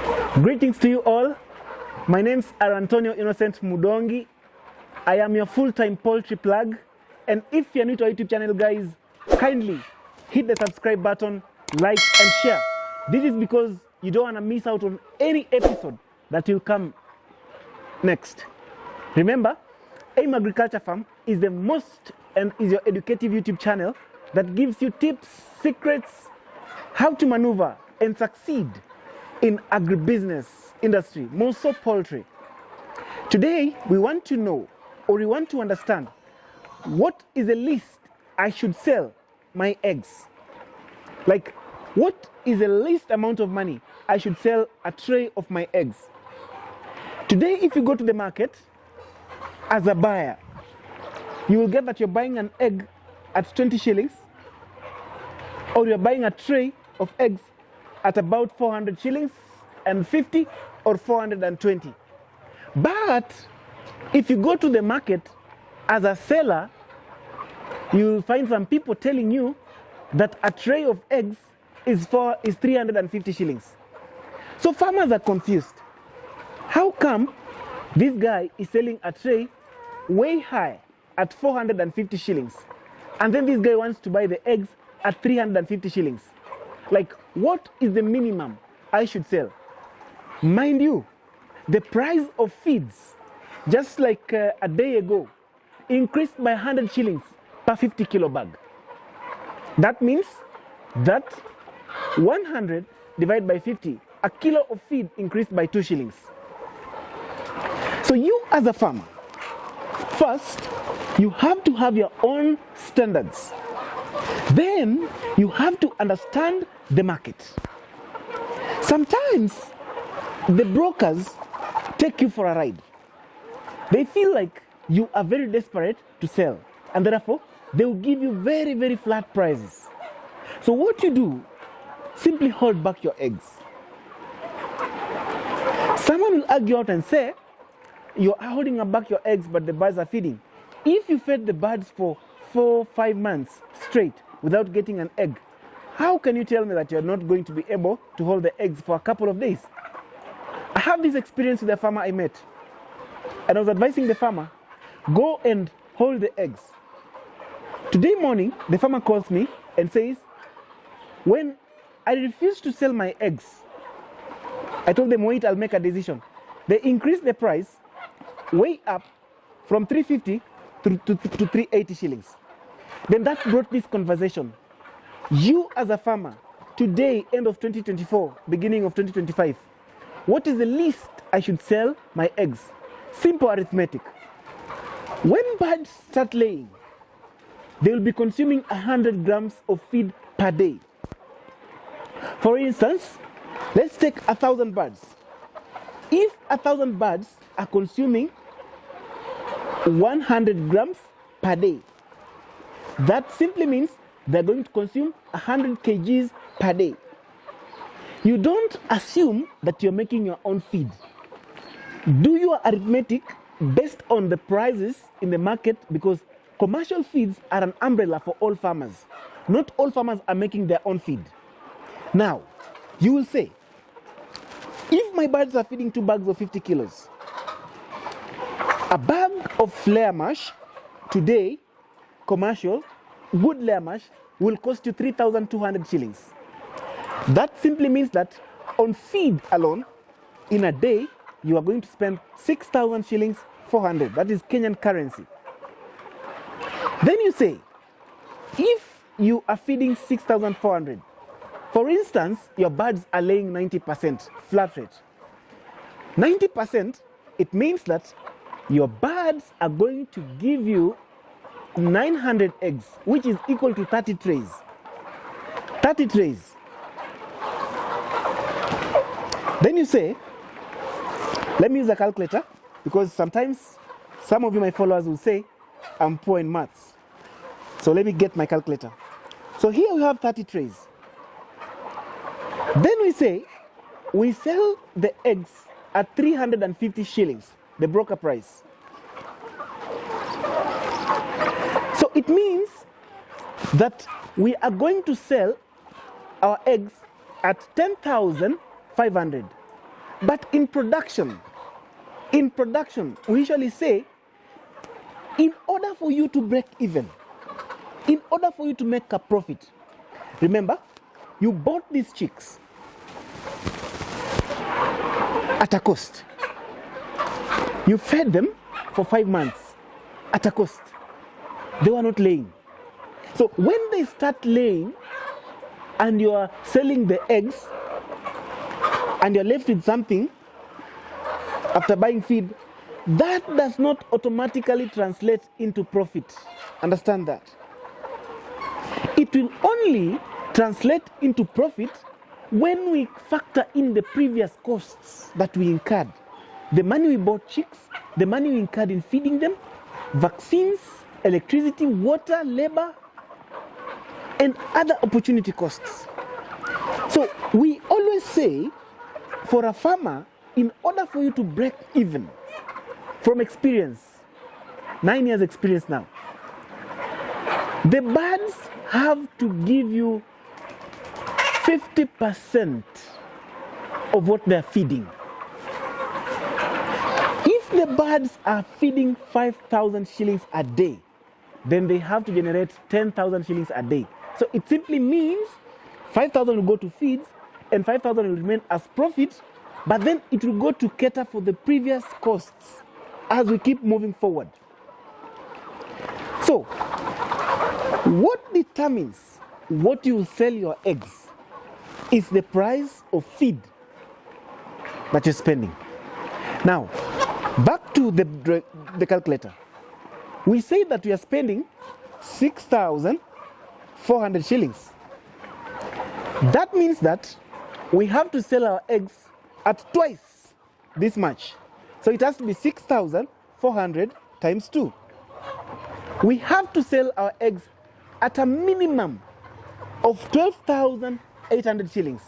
Greetings to you all. My name's Antonio Innocent Mudongi. I am your full-time poultry plug. And if you're new to our YouTube channel, guys, kindly hit the subscribe button, like, and share. This is because you don't want to miss out on any episode that will come next. Remember, AIM Agriculture Farm is the most and is your educative YouTube channel that gives you tips, secrets, how to maneuver and succeed in agribusiness industry, more so poultry. Today, we want to know, or we want to understand, what is the least I should sell my eggs? Like, what is the least amount of money I should sell a tray of my eggs? Today, if you go to the market as a buyer, you will get that you're buying an egg at 20 shillings, or you're buying a tray of eggs at about 400 shillings and 50 or 420. But if you go to the market as a seller, you will find some people telling you that a tray of eggs is 350 shillings. So farmers are confused. How come this guy is selling a tray way high at 450 shillings, and then this guy wants to buy the eggs at 350 shillings? Like, what is the minimum I should sell? Mind you, the price of feeds, just like a day ago, increased by 100 shillings per 50 kilo bag. That means that 100 divided by 50, a kilo of feed increased by 2 shillings. So you as a farmer, first, you have to have your own standards. Then you have to understand the market. Sometimes the brokers take you for a ride. They feel like you are very desperate to sell, and therefore they will give you very, very flat prices. So what you do, simply hold back your eggs. Someone will argue out and say, you're holding back your eggs, but the birds are feeding. If you fed the birds for 4-5 months straight without getting an egg, how can you tell me that you're not going to be able to hold the eggs for a couple of days? I have this experience with a farmer I met, and I was advising the farmer, go and hold the eggs. Today morning, the farmer calls me and says, when I refused to sell my eggs, I told them, wait, I'll make a decision. They increased the price way up from 350 to 380 shillings. Then that brought this conversation. You as a farmer, today, end of 2024, beginning of 2025, what is the least I should sell my eggs? Simple arithmetic. When birds start laying, they will be consuming 100 grams of feed per day. For instance, let's take 1,000 birds. If 1,000 birds are consuming 100 grams per day, that simply means they're going to consume 100 kgs per day. You don't assume that you're making your own feed. Do your arithmetic based on the prices in the market, because commercial feeds are an umbrella for all farmers. Not all farmers are making their own feed. Now, you will say, if my birds are feeding 2 bags of 50 kilos, a bag of layer mash today, commercial, good layer mash, will cost you 3,200 shillings. That simply means that on feed alone, in a day, you are going to spend 6,000 shillings 400. That is Kenyan currency. Then you say, if you are feeding 6,400, for instance, your birds are laying 90% flat rate. 90%, it means that your birds are going to give you 900 eggs, which is equal to 30 trays. 30 trays. Then you say, let me use a calculator, because sometimes some of you, my followers, will say, I'm poor in maths. So let me get my calculator. So here we have 30 trays. Then we say, we sell the eggs at 350 shillings, the broker price. So it means that we are going to sell our eggs at 10,500. But in production, we usually say, in order for you to break even, in order for you to make a profit, remember, you bought these chicks at a cost. You fed them for 5 months at a cost. They were not laying. So when they start laying and you are selling the eggs and you're left with something after buying feed, that does not automatically translate into profit. Understand that. It will only translate into profit when we factor in the previous costs that we incurred. The money we bought chicks, the money we incurred in feeding them, vaccines, electricity, water, labor, and other opportunity costs. So we always say, for a farmer, in order for you to break even, from experience, 9 years experience now, the birds have to give you 50% of what they're feeding. If the birds are feeding 5,000 shillings a day, then they have to generate 10,000 shillings a day. So it simply means 5,000 will go to feeds and 5,000 will remain as profit, but then it will go to cater for the previous costs as we keep moving forward. So, what determines what you sell your eggs is the price of feed that you're spending. Now, back to the calculator. We say that we are spending 6,400 shillings. That means that we have to sell our eggs at twice this much. So it has to be 6,400 times 2. We have to sell our eggs at a minimum of 12,800 shillings.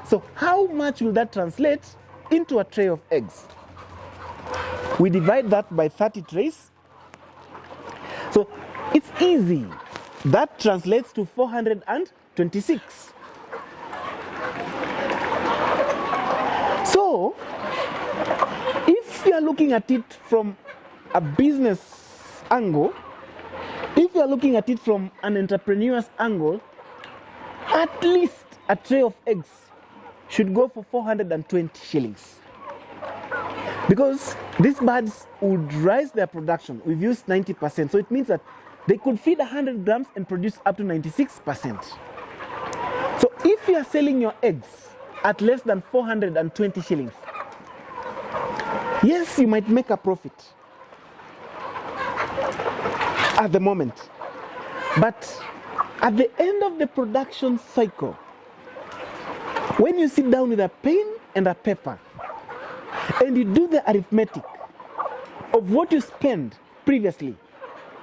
So how much will that translate into a tray of eggs? We divide that by 30 trays. So it's easy. That translates to 426. So if you are looking at it from a business angle, if you are looking at it from an entrepreneur's angle, at least a tray of eggs should go for 420 shillings. Because these birds would rise their production. We've used 90%. So it means that they could feed 100 grams and produce up to 96%. So if you are selling your eggs at less than 420 shillings, yes, you might make a profit at the moment. But at the end of the production cycle, when you sit down with a pen and a paper and you do the arithmetic of what you spent previously,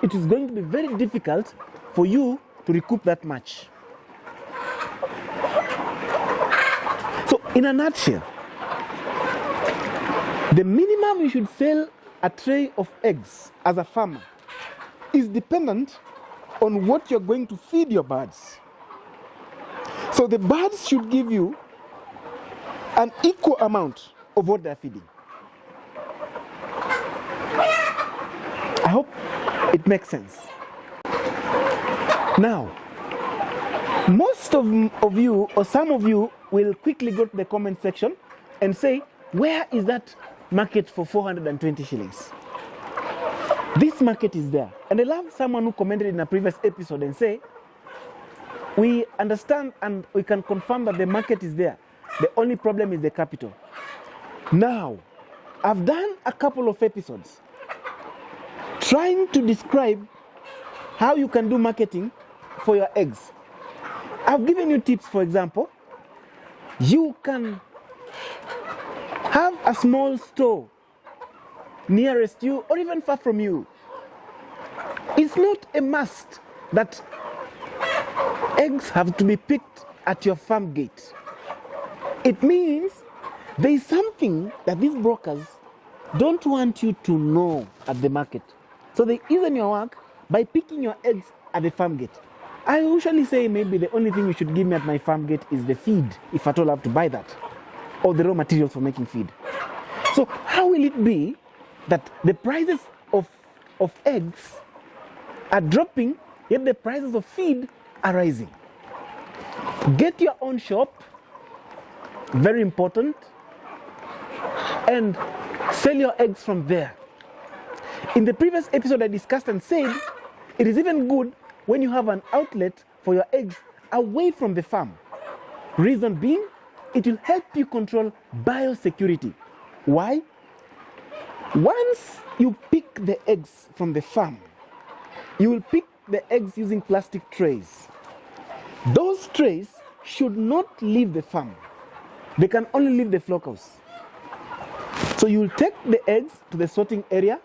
it is going to be very difficult for you to recoup that much. So in a nutshell, the minimum you should sell a tray of eggs as a farmer is dependent on what you're going to feed your birds. So the birds should give you an equal amount of what they're feeding. I hope it makes sense. Now, most of you, or some of you, will quickly go to the comment section and say, where is that market for 420 shillings? This market is there. And I love someone who commented in a previous episode and say, we understand and we can confirm that the market is there. The only problem is the capital. Now, I've done a couple of episodes trying to describe how you can do marketing for your eggs. I've given you tips. For example, you can have a small store nearest you or even far from you. It's not a must that eggs have to be picked at your farm gate. It means there is something that these brokers don't want you to know at the market. So they ease your work by picking your eggs at the farm gate. I usually say maybe the only thing you should give me at my farm gate is the feed, if at all I have to buy that. or the raw materials for making feed. So how will it be that the prices of eggs are dropping, yet the prices of feed are rising? Get your own shop, very important, and sell your eggs from there. In the previous episode, I discussed and said it is even good when you have an outlet for your eggs away from the farm. Reason being, it will help you control biosecurity. Why? Once you pick the eggs from the farm, you will pick the eggs using plastic trays. Those trays should not leave the farm. They can only leave the flock house. So you will take the eggs to the sorting area,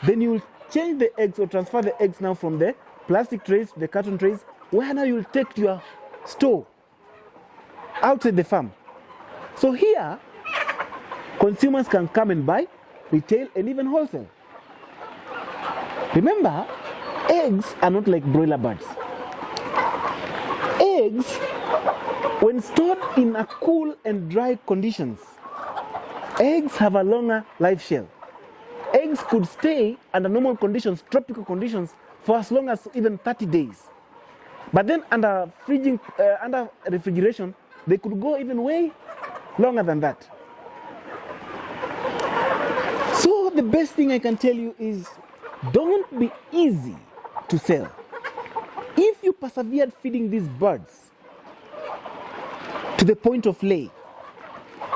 then you will change the eggs or transfer the eggs now from the plastic trays to the carton trays, where now you will take to your store outside the farm. So here, consumers can come and buy, retail, and even wholesale. Remember, eggs are not like broiler birds. Eggs, when stored in a cool and dry conditions, eggs have a longer life shelf. Eggs could stay under normal conditions, tropical conditions, for as long as even 30 days. But then under refrigeration, they could go even way longer than that. So the best thing I can tell you is, don't be easy to sell. If you persevered feeding these birds to the point of lay,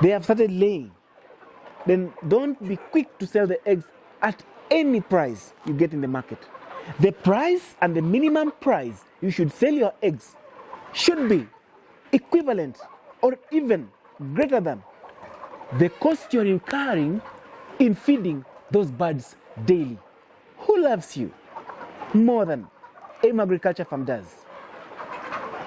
they have started laying, then don't be quick to sell the eggs at any price you get in the market. The price and the minimum price you should sell your eggs should be equivalent or even greater than the cost you're incurring in feeding those birds daily. Who loves you more than AIM Agriculture Farm does?